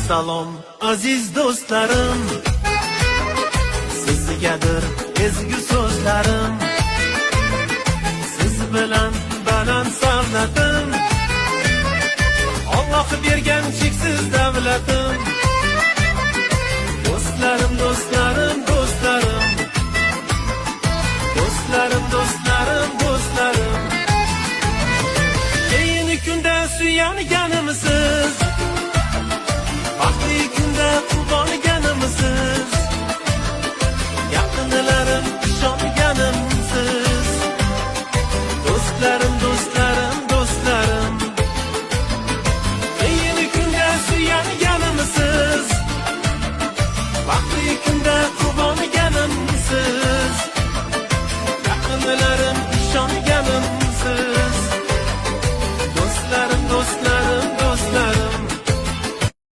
Salom aziz do'stlarim, sizgadir ezgu so'zlarim. Siz bilan baland savlatim, Alloh bergan cheksiz davlatim. Do'stlarim